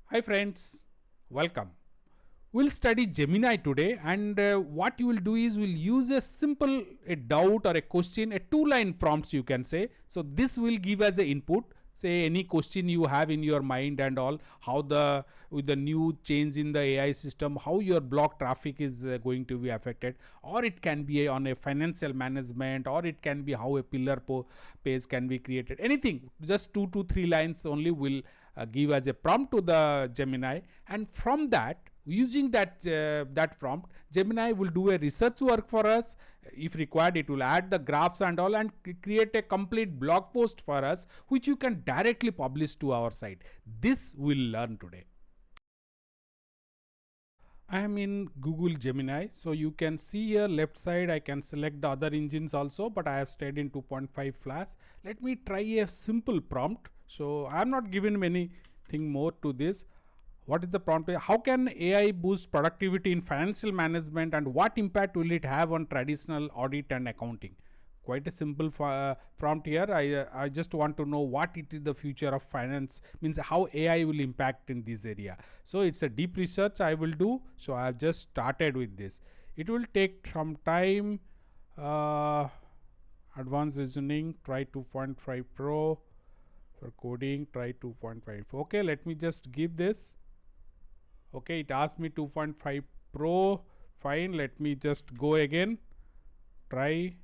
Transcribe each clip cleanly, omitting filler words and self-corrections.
Hi friends, welcome. We'll study Gemini today, and what you will do is we'll use a doubt or a question, a two-line prompts you can say. So this will give as a input, say any question you have in your mind and all, how the with the new change in the AI system, how your blog traffic is going to be affected, or it can be on a financial management, or it can be how a page can be created. Anything, just 2 to 3 lines only will give as a prompt to the Gemini, and from that, using that prompt, Gemini will do a research work for us. If required, it will add the graphs and all and create a complete blog post for us, which you can directly publish to our site. This we'll learn today. I am in Google Gemini, so you can see here left side I can select the other engines also, but I have stayed in 2.5 Flash. Let me try a simple prompt. So I am not given anything more to this. What is the prompt? How can AI boost productivity in financial management, and what impact will it have on traditional audit and accounting? Quite a simple prompt here. I just want to know what it is the future of finance, means how AI will impact in this area. So it's a deep research I will do. So I have just started with this. It will take some time. Advanced reasoning, try 2.5 Pro. For coding, try 2.5. Okay, let me just give this. Okay, it asked me 2.5 Pro. Fine, let me just go again. Try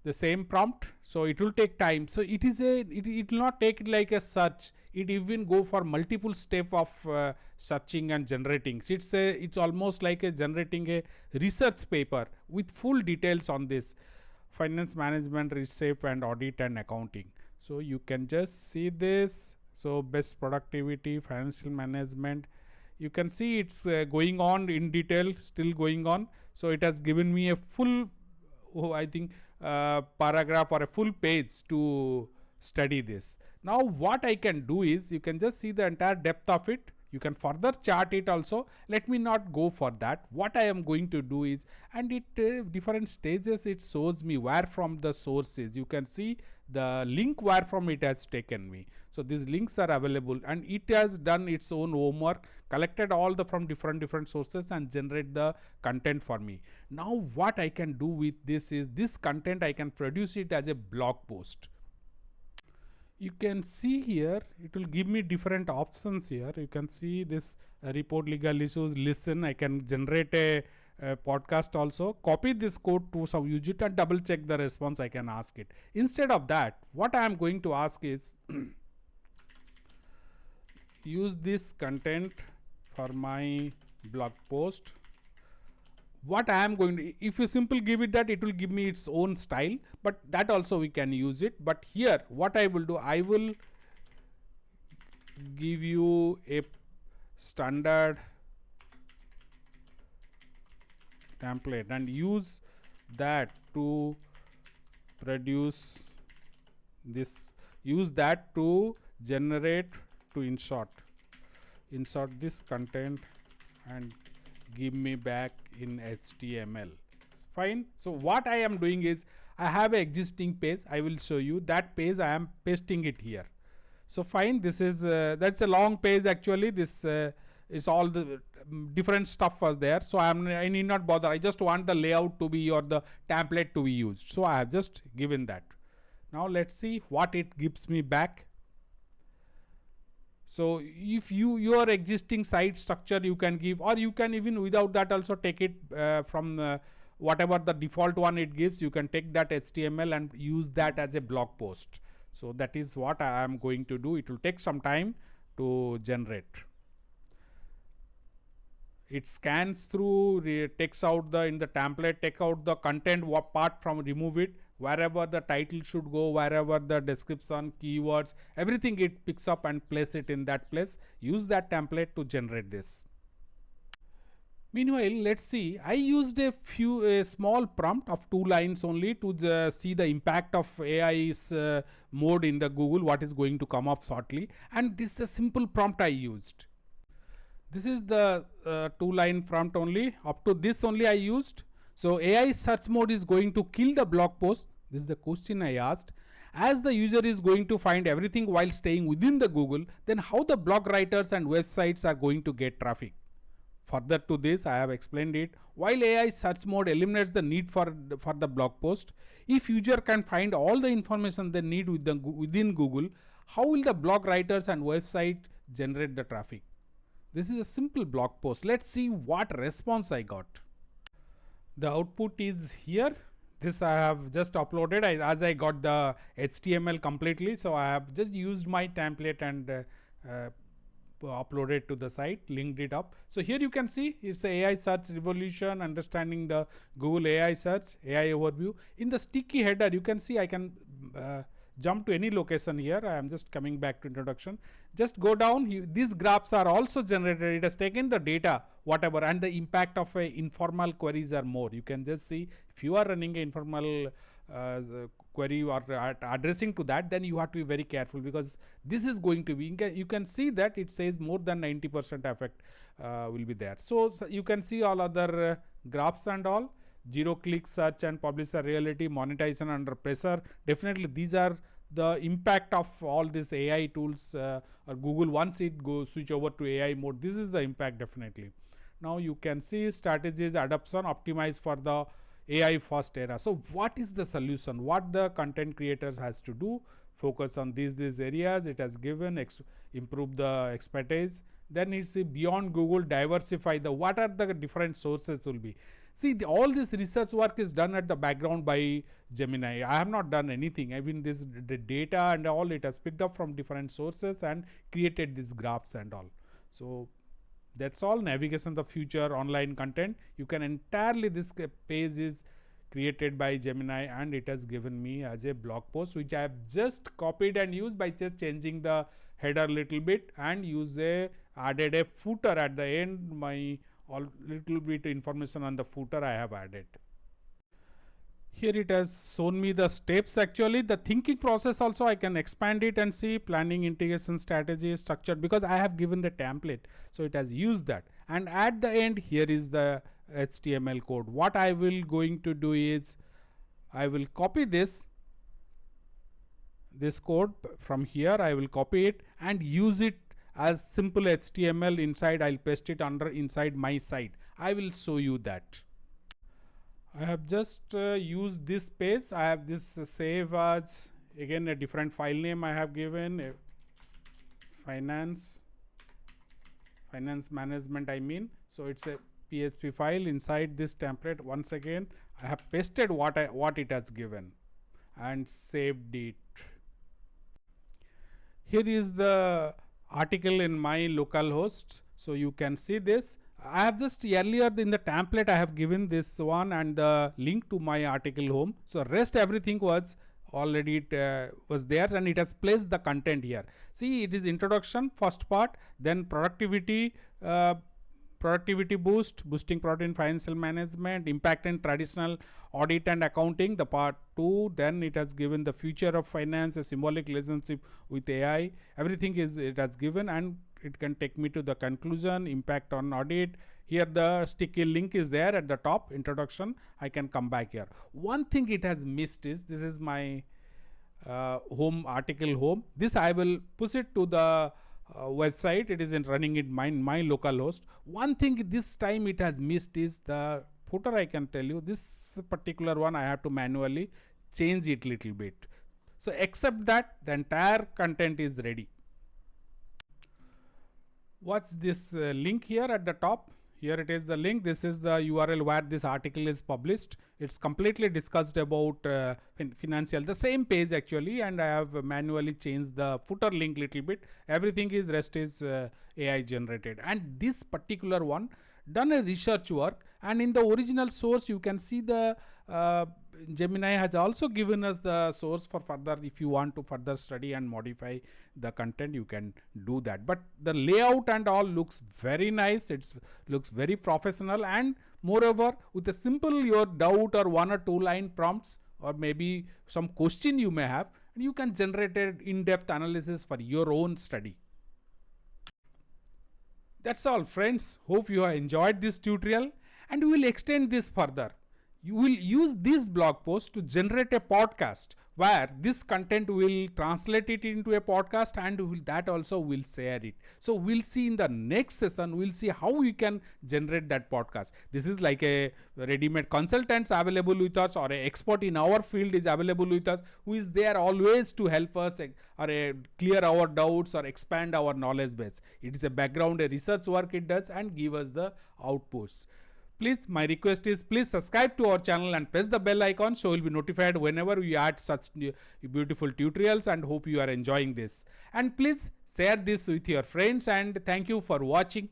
the same prompt. So it will take time. So it will not take it like a search. It even go for multiple step of searching and generating. It's almost like a generating a research paper with full details on this finance management, research and audit and accounting. So you can just see this. So best productivity, financial management, you can see it's going on in detail, still going on. So it has given me a full I think paragraph or a full page to study this. Now what I can do is, you can just see the entire depth of it. You can further chart it also. Let me not go for that. What I am going to do is, and it different stages it shows me where from the source is. You can see the link where from it has taken me. So these links are available, and it has done its own homework, collected all the from different sources and generate the content for me. Now what I can do with this is, this content I can produce it as a blog post. You can see here it will give me different options here. You can see this report legal issues, listen. I can generate a podcast also. Copy this code to some, use it and double check the response. I can ask it. Instead of that, what I am going to ask is use this content for my blog post. What I am going to, if you simply give it that, it will give me its own style, but that also we can use it. But here what I will do, I will give you a standard template and use that to produce this, use that to generate, to insert this content and give me back in HTML. Fine. So what I am doing is, I have an existing page. I will show you that page. I am pasting it here. So fine. This is that's a long page actually. This is all the different stuff was there. So I need not bother. I just want the layout to be, or the template to be used. So I have just given that. Now let's see what it gives me back. So if your existing site structure you can give, or you can even without that also take it from whatever the default one it gives. You can take that HTML and use that as a blog post. So that is what I am going to do. It will take some time to generate. It scans through, takes out the, in the template, take out the content part from, remove it, wherever the title should go, wherever the description, keywords, everything it picks up and place it in that place. Use that template to generate this. Meanwhile, let's see, I used a small prompt of 2 lines only to see the impact of AI's mode in the Google, what is going to come up shortly. And this is a simple prompt I used. This is the 2-line prompt only. Up to this only I used. So AI search mode is going to kill the blog post. This is the question I asked. As the user is going to find everything while staying within the Google, then how the blog writers and websites are going to get traffic? Further to this, I have explained it. While AI search mode eliminates the need for the blog post, if user can find all the information they need within Google, how will the blog writers and website generate the traffic? This is a simple blog post. Let's see what response I got. The output is here. This I have just uploaded as I got the HTML completely. So I have just used my template and uploaded to the site, linked it up. So here you can see it's a AI search revolution, understanding the Google AI search, AI overview. In the sticky header, you can see I can jump to any location here. I am just coming back to introduction. Just go down. These graphs are also generated. It has taken the data, whatever, and the impact of informal queries are more. You can just see if you are running an informal query or addressing to that, then you have to be very careful, because this is going to be, you can see that it says more than 90% effect will be there. So you can see all other graphs and all. Zero click search and publisher reality, monetization under pressure. Definitely these are the impact of all these AI tools or Google once it switch over to AI mode. This is the impact definitely. Now you can see strategies, adoption, optimize for the AI first era. So what is the solution? What the content creators has to do? Focus on these areas. It has given improve the expertise. Then it's beyond Google, diversify the what are the different sources will be. See, all this research work is done at the background by Gemini. I have not done anything. I mean, the data and all it has picked up from different sources and created these graphs and all. So that's all. Navigation the future online content. You can entirely, this page is created by Gemini and it has given me as a blog post, which I have just copied and used by just changing the header little bit and added a footer at the end. My all little bit information on the footer I have added. Here it has shown me the steps. Actually the thinking process also I can expand it and see planning, integration, strategy, structure, because I have given the template, so it has used that. And at the end here is the HTML code. What I will going to do is I will copy this code from here. I will copy it and use it as simple HTML inside. I'll paste it inside my site. I will show you that. I have just used this page. I have this save as, again a different file name I have given, finance management I mean. So it's a PHP file. Inside this template, once again I have pasted what it has given and saved it. Here is the article in my local host, so you can see this. I have just earlier in the template I have given this one and the link to my article home. So rest everything was already was there, and it has placed the content here. See, it is introduction, first part, then productivity boost, boosting productivity in financial management, impact in traditional audit and accounting, the part 2. Then it has given the future of finance, a symbolic relationship with AI. Everything is it has given, and it can take me to the conclusion, impact on audit. Here the sticky link is there at the top, introduction. I can come back here. One thing it has missed is, this is my home article home. This I will push it to the website. It is running in my local host. One thing this time it has missed is the footer. I can tell you this particular one I have to manually change it little bit. So except that, the entire content is ready. What's this link here at the top? Here it is the link. This is the URL where this article is published. It's completely discussed about financial, the same page actually, and I have manually changed the footer link little bit. Everything is rest is AI generated, and this particular one done a research work, and in the original source you can see the Gemini has also given us the source for further, if you want to further study and modify the content, you can do that. But the layout and all looks very nice. It looks very professional, and moreover with a simple your doubt or 1 or 2 line prompts, or maybe some question you may have, and you can generate an in-depth analysis for your own study. That's all friends. Hope you have enjoyed this tutorial, and we will extend this further. You will use this blog post to generate a podcast where this content will translate it into a podcast, and that also will share it. So we'll see in the next session, we'll see how we can generate that podcast. This is like a ready-made consultants available with us, or a expert in our field is available with us, who is there always to help us or clear our doubts or expand our knowledge base. It is a background, a research work it does, and give us the outputs. Please, my request is, please subscribe to our channel and press the bell icon, so you'll be notified whenever we add such beautiful tutorials, and hope you are enjoying this. And please share this with your friends, and thank you for watching.